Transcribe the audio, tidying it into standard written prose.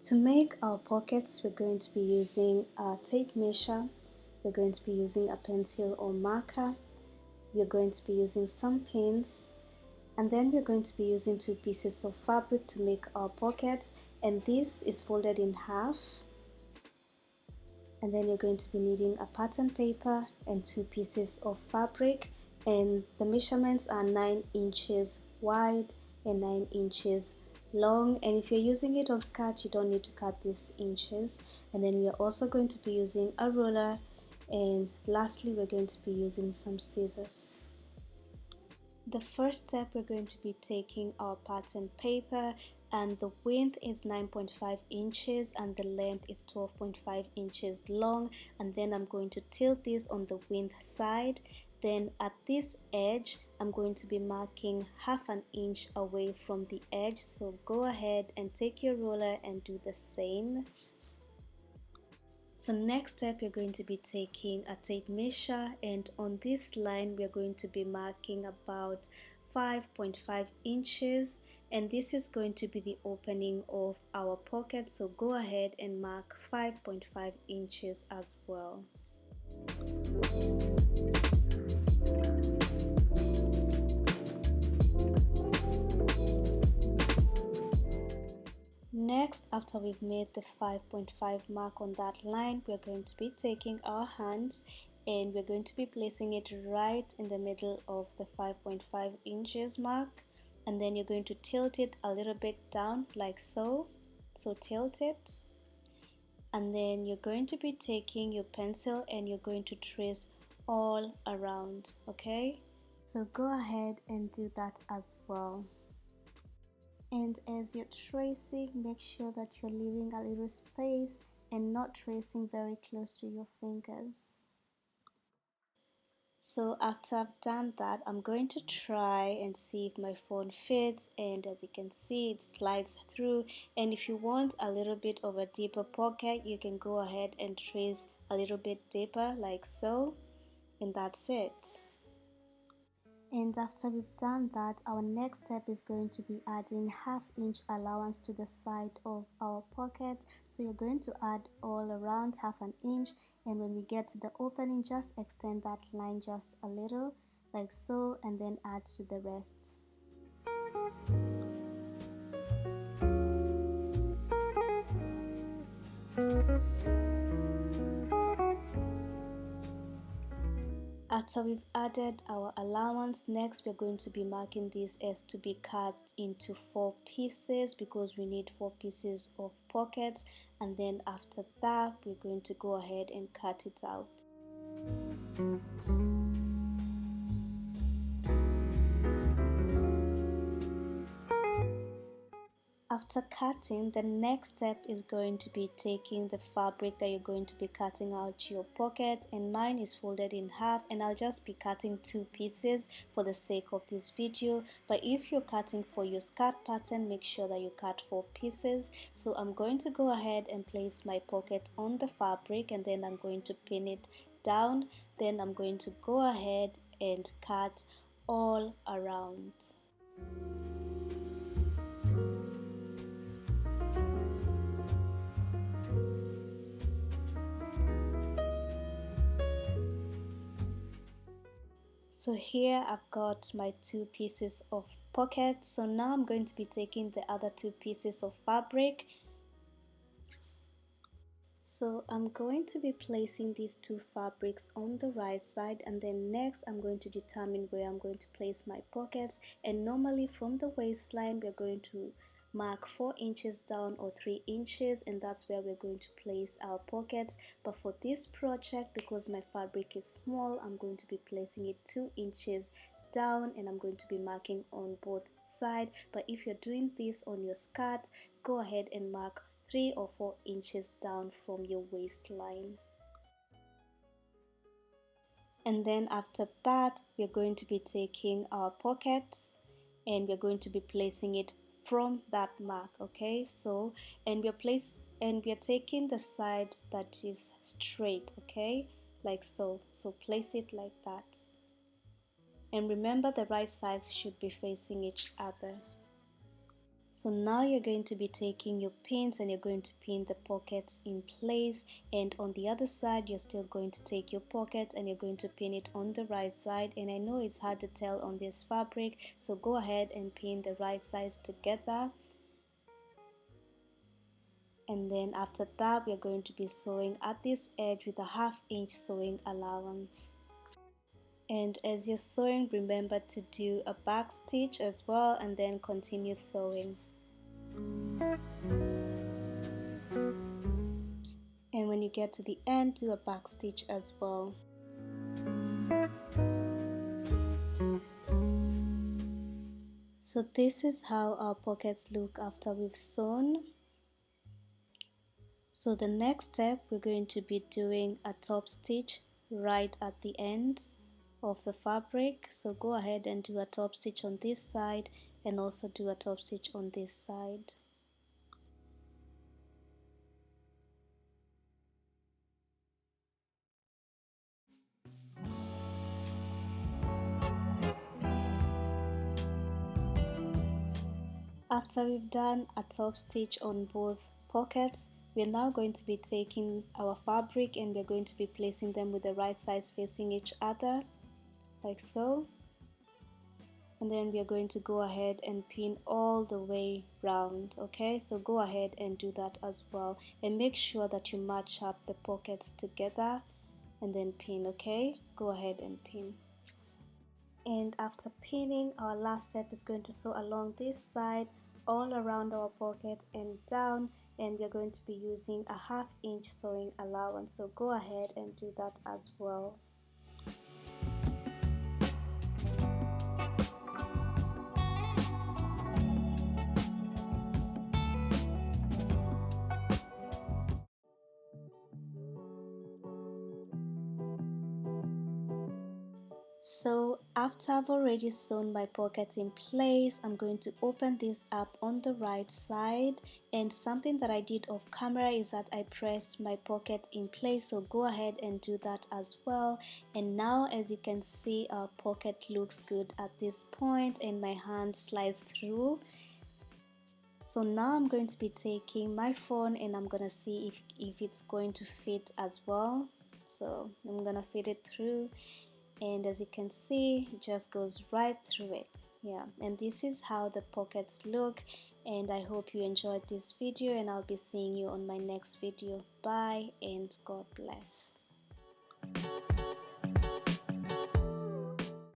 To make our pockets, we're going to be using a tape measure, we're going to be using a pencil or marker, we're going to be using some pins, and then we're going to be using 2 pieces of fabric to make our pockets, and this is folded in half. And then you're going to be needing a pattern paper and 2 pieces of fabric, and the measurements are 9 inches wide and 9 inches long. And if you're using it on skirt, you don't need to cut these inches. And then we are also going to be using a ruler, and lastly we're going to be using some scissors. The first step, we're going to be taking our pattern paper, and the width is 9.5 inches and the length is 12.5 inches long, and then I'm going to tilt this on the width side. Then at this edge I'm going to be marking half an inch away from the edge, so go ahead and take your ruler and do the same. So next step, you're going to be taking a tape measure, and on this line we're going to be marking about 5.5 inches, and this is going to be the opening of our pocket, so go ahead and mark 5.5 inches as well. Next, after we've made the 5.5 mark on that line, we're going to be taking our hands and we're going to be placing it right in the middle of the 5.5 inches mark, and then you're going to tilt it a little bit down like so. So tilt it, and then you're going to be taking your pencil and you're going to trace all around, okay? So go ahead and do that as well. And as you're tracing, make sure that you're leaving a little space and not tracing very close to your fingers. So after I've done that, I'm going to try and see if my phone fits, and as you can see, it slides through. And if you want a little bit of a deeper pocket, you can go ahead and trace a little bit deeper like so, and that's it. And after we've done that, our next step is going to be adding half-inch allowance to the side of our pocket. So you're going to add all around half an inch, and when we get to the opening, just extend that line just a little like so, and then add to the rest. After we've added our allowance, next we're going to be marking this as to be cut into 4 pieces because we need 4 pieces of pockets, and then after that we're going to go ahead and cut it out. After cutting, the next step is going to be taking the fabric that you're going to be cutting out your pocket, and mine is folded in half, and I'll just be cutting 2 pieces for the sake of this video. But if you're cutting for your skirt pattern, make sure that you cut 4 pieces. So I'm going to go ahead and place my pocket on the fabric, and then I'm going to pin it down. Then I'm going to go ahead and cut all around. So here I've got my 2 pieces of pocket. So now I'm going to be taking the other 2 pieces of fabric. So I'm going to be placing these 2 fabrics on the right side, and then next I'm going to determine where I'm going to place my pockets. And normally from the waistline we're going to mark 4 inches down or 3 inches, and that's where we're going to place our pockets. But for this project, because my fabric is small, I'm going to be placing it 2 inches down, and I'm going to be marking on both sides. But if you're doing this on your skirt, go ahead and mark 3 or 4 inches down from your waistline. And then after that, we're going to be taking our pockets and we're going to be placing it from that mark, okay? So and we're taking the side that is straight, okay, like so. So place it like that, and remember the right sides should be facing each other. So now you're going to be taking your pins and you're going to pin the pockets in place, and on the other side you're still going to take your pocket and you're going to pin it on the right side. And I know it's hard to tell on this fabric, so go ahead and pin the right sides together. And then after that we're going to be sewing at this edge with a 1/2 inch sewing allowance. And as you're sewing, remember to do a back stitch as well and then continue sewing. And when you get to the end, do a back stitch as well. So this is how our pockets look after we've sewn. So the next step, we're going to be doing a top stitch right at the end of the fabric. So go ahead and do a top stitch on this side and also do a top stitch on this side. After we've done a top stitch on both pockets, we're now going to be taking our fabric and we're going to be placing them with the right sides facing each other, like so. And then we are going to go ahead and pin all the way round. Okay, so go ahead and do that as well, and make sure that you match up the pockets together and then pin. Okay, go ahead and pin. And after pinning, our last step is going to sew along this side all around our pocket and down, and we're going to be using a 1/2 inch sewing allowance, so go ahead and do that as well. So after I've already sewn my pocket in place, I'm going to open this up on the right side, and something that I did off camera is that I pressed my pocket in place, so go ahead and do that as well. And now as you can see, our pocket looks good at this point and my hand slides through. So now I'm going to be taking my phone and I'm gonna see if it's going to fit as well. So I'm gonna fit it through, and as you can see, it just goes right through it. Yeah, and this is how the pockets look, and I hope you enjoyed this video, and I'll be seeing you on my next video. Bye and God bless.